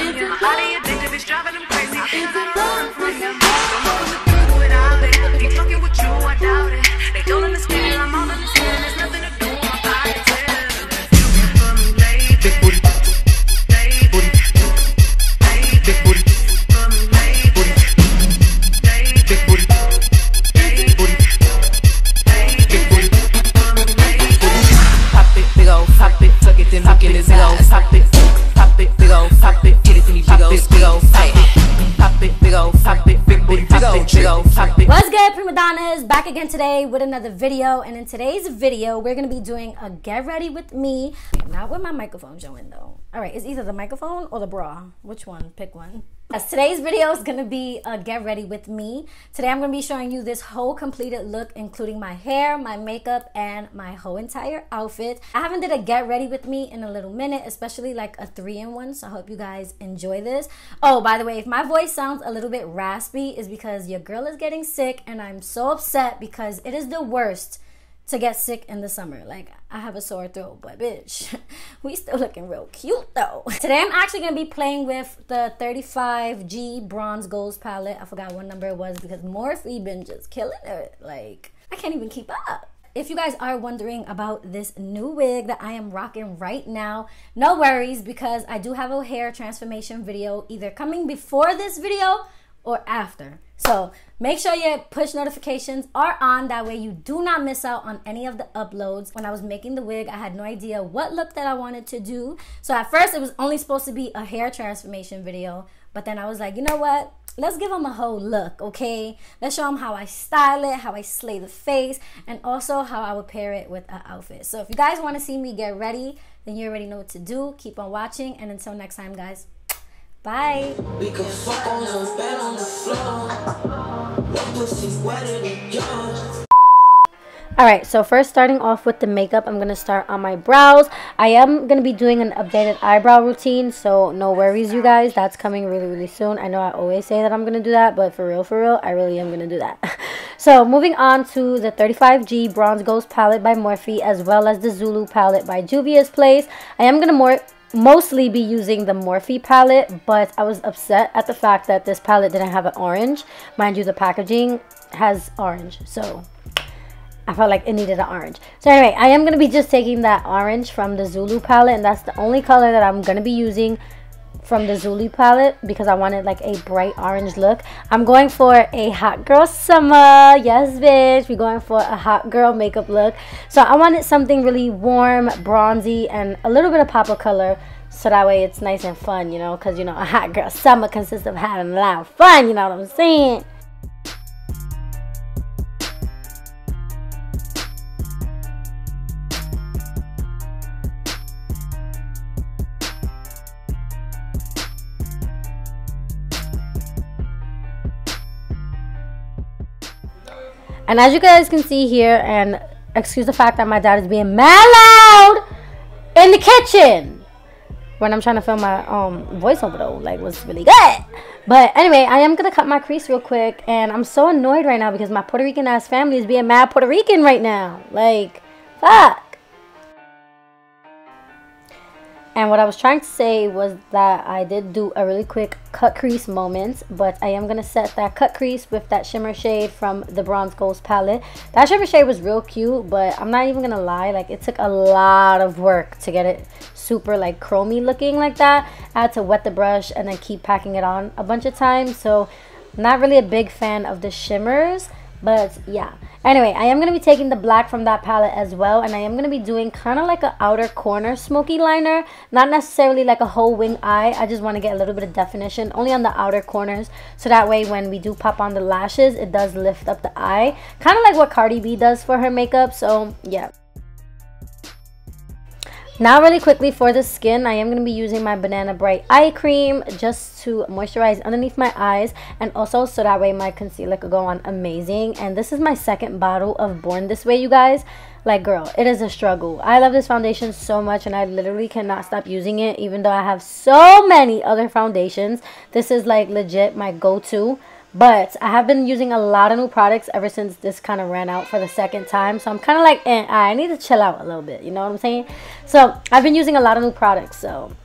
from you. My body addictive, it's driving them crazy. I gotta run from you. Don't know what to do without it. Be fucking with you, I doubt it. They don't understand, I'm all understand. There's nothing to do with my body. You can for me, lady. Big booty. Big booty. Big booty. For me, lady. Booty. Big booty. Big booty. Big booty. For me, lady. Pop it, big ol' pop it, tuck it, then hook in his eyes. Pop it, big ol' pop it, get it to me, big ol' hey. Pop it, big ol' pop it, big booty, big ol' pop it. What's good, prima donnas? Back again today with another video, and in today's video, we're gonna be doing a get ready with me. Not with my microphone showing though. All right, it's either the microphone or the bra. Which one? Pick one. Yes, today's video is gonna be a get ready with me. Today I'm gonna be showing you this whole completed look, including my hair, my makeup, and my whole entire outfit. I haven't did a get ready with me in a little minute, especially like a 3-in-1, so I hope you guys enjoy this. Oh, by the way, if my voice sounds a little bit raspy, is because your girl is getting sick, and I'm so upset because it is the worst to get sick in the summer. Like, I have a sore throat, but bitch, we still looking real cute though. Today I'm actually gonna be playing with the 35G Bronze Goals palette. I forgot what number it was because Morphe been just killing it. Like, I can't even keep up. If you guys are wondering about this new wig that I am rocking right now, no worries, because I do have a hair transformation video either coming before this video or after. So make sure your push notifications are on, that way you do not miss out on any of the uploads. When I was making the wig, I had no idea what look that I wanted to do. So at first it was only supposed to be a hair transformation video, but then I was like, you know what? Let's give them a whole look, okay? Let's show them how I style it, how I slay the face, and also how I would pair it with an outfit. So if you guys want to see me get ready, then you already know what to do. Keep on watching, and until next time, guys, bye. We can fuck on the bed on the floor. Your pussy's wetter than yours. Alright, so first starting off with the makeup, I'm going to start on my brows. I am going to be doing an updated eyebrow routine, so no worries, you guys. That's coming really, really soon. I know I always say that I'm going to do that, but for real, I really am going to do that. So moving on to the 35G Bronze Ghost palette by Morphe, as well as the Zulu palette by Juvia's Place. I am going to mostly be using the Morphe palette, but I was upset at the fact that this palette didn't have an orange. Mind you, the packaging has orange, so I felt like it needed an orange. So anyway, I am going to be just taking that orange from the Zulu palette, and that's the only color that I'm going to be using from the Zulu palette because I wanted like a bright orange look. I'm going for a hot girl summer. Yes, bitch. We're going for a hot girl makeup look. So I wanted something really warm, bronzy, and a little bit of pop of color, so that way it's nice and fun, you know, because, you know, a hot girl summer consists of having a lot of fun, you know what I'm saying? And as you guys can see here, and excuse the fact that my dad is being mad loud in the kitchen when I'm trying to film my voiceover though, like, was really good. But anyway, I am gonna cut my crease real quick, and I'm so annoyed right now because my Puerto Rican ass family is being mad Puerto Rican right now. Like, fuck. And what I was trying to say was that I did do a really quick cut crease moment, but I am going to set that cut crease with that shimmer shade from the Bronze Ghost palette. That shimmer shade was real cute, but I'm not even going to lie, like, it took a lot of work to get it super like chromey looking like that. I had to wet the brush and then keep packing it on a bunch of times, so I'm not really a big fan of the shimmers. But yeah, anyway, I am going to be taking the black from that palette as well, and I am going to be doing kind of like an outer corner smoky liner, not necessarily like a whole wing eye. I just want to get a little bit of definition only on the outer corners, so that way when we do pop on the lashes, it does lift up the eye, kind of like what Cardi B does for her makeup. So yeah. Now really quickly for the skin, I am going to be using my Banana Bright Eye Cream just to moisturize underneath my eyes, and also so that way my concealer could go on amazing. And this is my second bottle of Born This Way, you guys. Like, girl, it is a struggle. I love this foundation so much, and I literally cannot stop using it, even though I have so many other foundations. This is like legit my go-to. But I have been using a lot of new products ever since this kind of ran out for the second time. So I'm kind of like, I need to chill out a little bit. You know what I'm saying? So I've been using a lot of new products. So,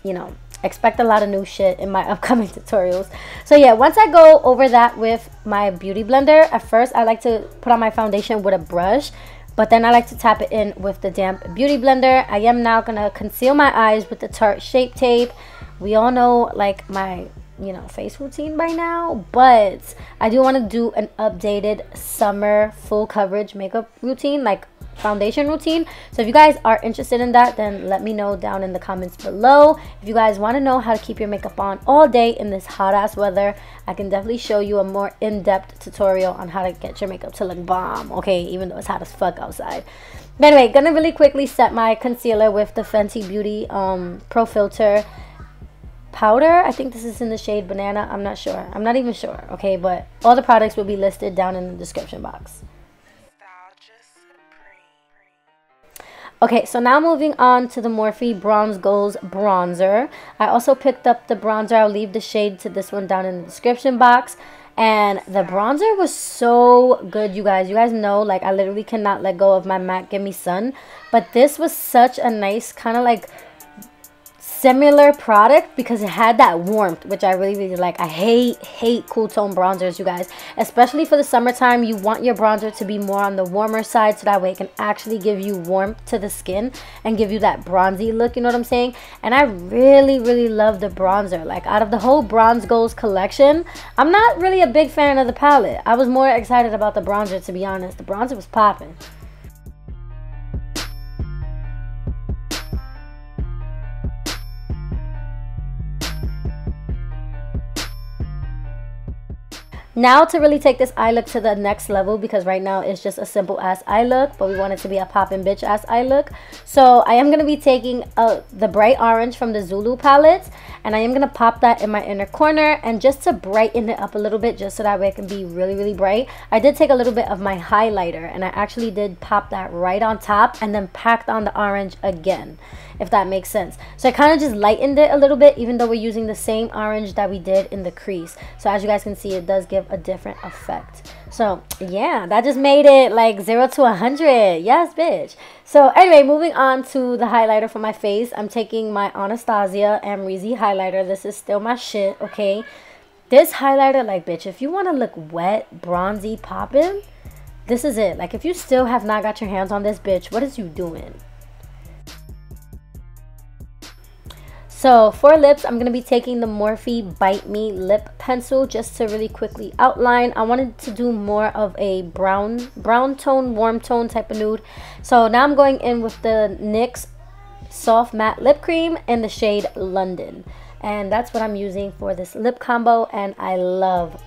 you know, expect a lot of new shit in my upcoming tutorials. So yeah, once I go over that with my beauty blender, at first I like to put on my foundation with a brush, but then I like to tap it in with the damp beauty blender. I am now gonna conceal my eyes with the Tarte Shape Tape. We all know like my, you know, face routine by now, but I do want to do an updated summer full coverage makeup routine, like foundation routine. So if you guys are interested in that, then let me know down in the comments below. If you guys want to know how to keep your makeup on all day in this hot ass weather, I can definitely show you a more in-depth tutorial on how to get your makeup to look bomb, okay, even though it's hot as fuck outside. But anyway, gonna really quickly set my concealer with the Fenty Beauty Pro Filter powder. I think this is in the shade Banana. I'm not sure. I'm not even sure, okay, but all the products will be listed down in the description box. Okay, so now moving on to the Morphe Bronze Goals bronzer. I also picked up the bronzer. I'll leave the shade to this one down in the description box. And the bronzer was so good, you guys. You guys know, like, I literally cannot let go of my MAC Gimme Sun. But this was such a nice kind of like similar product because it had that warmth, which I really like. I hate cool tone bronzers, you guys, especially for the summertime. You want your bronzer to be more on the warmer side, so that way it can actually give you warmth to the skin and give you that bronzy look, you know what I'm saying? And I really love the bronzer. Like, out of the whole Bronze Goals collection, I'm not really a big fan of the palette. I was more excited about the bronzer, to be honest. The bronzer was popping. Now to really take this eye look to the next level, because right now it's just a simple ass eye look, but we want it to be a poppin' bitch ass eye look. So I am going to be taking the bright orange from the Zulu palette, and I am going to pop that in my inner corner, and just to brighten it up a little bit, just so that way it can be really bright, I did take a little bit of my highlighter, and I actually did pop that right on top and then packed on the orange again, if that makes sense. So I kind of just lightened it a little bit, even though we're using the same orange that we did in the crease. So as you guys can see, it does give a different effect. So yeah, that just made it like 0 to 100. Yes, bitch. So anyway, moving on to the highlighter for my face. I'm taking my Anastasia Amrezy highlighter. This is still my shit, okay? This highlighter, like, bitch, if you want to look wet, bronzy, poppin', this is it. Like, if you still have not got your hands on this, bitch, what is you doing? So for lips, I'm going to be taking the Morphe Bite Me lip pencil just to really quickly outline. I wanted to do more of a brown tone, warm tone type of nude. So now I'm going in with the NYX Soft Matte Lip Cream in the shade London. And that's what I'm using for this lip combo, and I love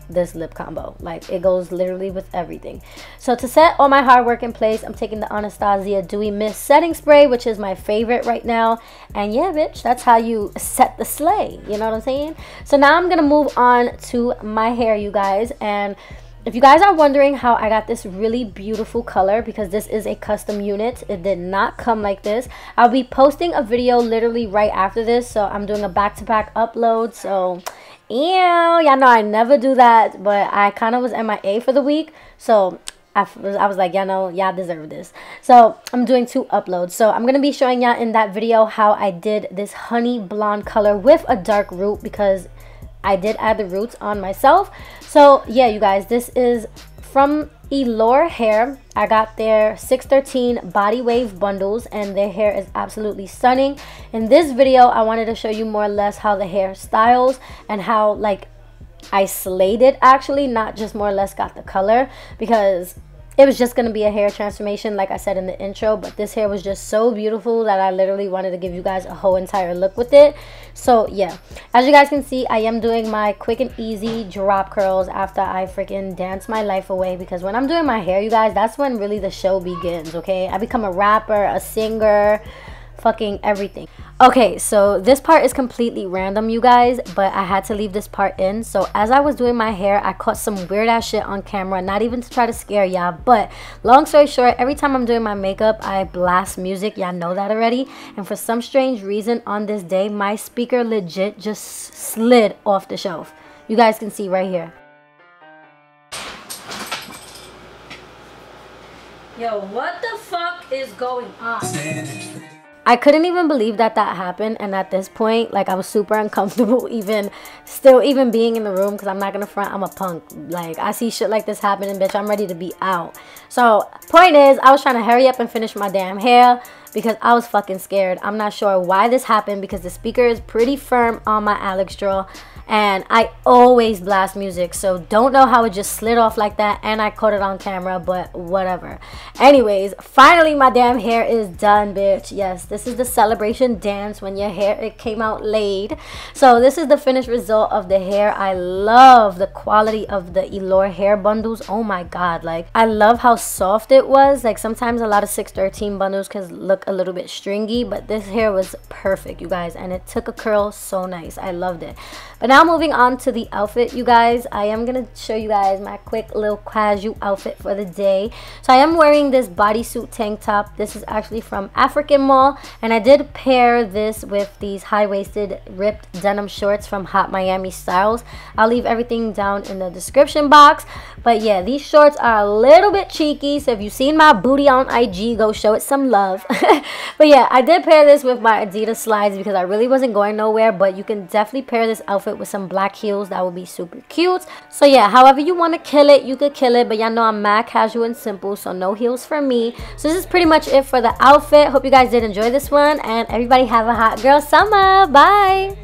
this lip combo. Like, it goes literally with everything. So to set all my hard work in place, I'm taking the Anastasia Dewy Mist Setting Spray, which is my favorite right now. And yeah, bitch, that's how you set the sleigh, you know what I'm saying? So now I'm gonna move on to my hair, you guys. And if you guys are wondering how I got this really beautiful color, because this is a custom unit, it did not come like this. I'll be posting a video literally right after this, so I'm doing a back-to-back upload. So y'all know I never do that, but I kind of was MIA for the week, so I was like, y'all know, y'all deserve this. So I'm doing 2 uploads. So I'm going to be showing y'all in that video how I did this honey blonde color with a dark root, because I did add the roots on myself. So yeah, you guys, this is from Eullair Hair. I got their 613 body wave bundles, and their hair is absolutely stunning. In this video, I wanted to show you more or less how the hair styles and how, like, I slayed it, actually, not just more or less got the color, because it was just going to be a hair transformation, like I said in the intro. But this hair was just so beautiful that I literally wanted to give you guys a whole entire look with it. So yeah, as you guys can see, I am doing my quick and easy drop curls after I freaking dance my life away, because when I'm doing my hair, you guys, that's when really the show begins, okay? I become a rapper, a singer, fucking everything. Okay, so this part is completely random, you guys, but I had to leave this part in. So as I was doing my hair, I caught some weird ass shit on camera, not even to try to scare y'all, but long story short, every time I'm doing my makeup, I blast music. Y'all know that already. And for some strange reason on this day, my speaker legit just slid off the shelf. You guys can see right here. Yo, what the fuck is going on? I couldn't even believe that happened, and at this point, like, I was super uncomfortable even being in the room, because I'm not gonna front, I'm a punk. Like, I see shit like this happening, bitch, I'm ready to be out. So point is, I was trying to hurry up and finish my damn hair because I was fucking scared. I'm not sure why this happened, because the speaker is pretty firm on my Alex draw, and I always blast music, so don't know how it just slid off like that, and I caught it on camera, but whatever. Anyways, finally my damn hair is done, bitch. Yes, this is the celebration dance when your hair, it came out laid. So this is the finished result of the hair. I love the quality of the Eullair hair bundles. Oh my god, like, I love how soft it was. Like, sometimes a lot of 613 bundles can look a little bit stringy, but this hair was perfect, you guys, and it took a curl so nice. I loved it. But now moving on to the outfit, you guys, I am going to show you guys my quick little casual outfit for the day. So I am wearing this bodysuit tank top. This is actually from African Mall, and I did pair this with these high-waisted ripped denim shorts from Hot Miami Styles. I'll leave everything down in the description box. But yeah, these shorts are a little bit cheeky, so if you've seen my booty on IG, go show it some love. But yeah, I did pair this with my Adidas slides because I really wasn't going nowhere, but you can definitely pair this outfit with some black heels. That would be super cute. So yeah, however you want to kill it, you could kill it, but y'all know I'm mad casual and simple, so no heels for me. So this is pretty much it for the outfit. Hope you guys did enjoy this one, and everybody have a hot girl summer. Bye.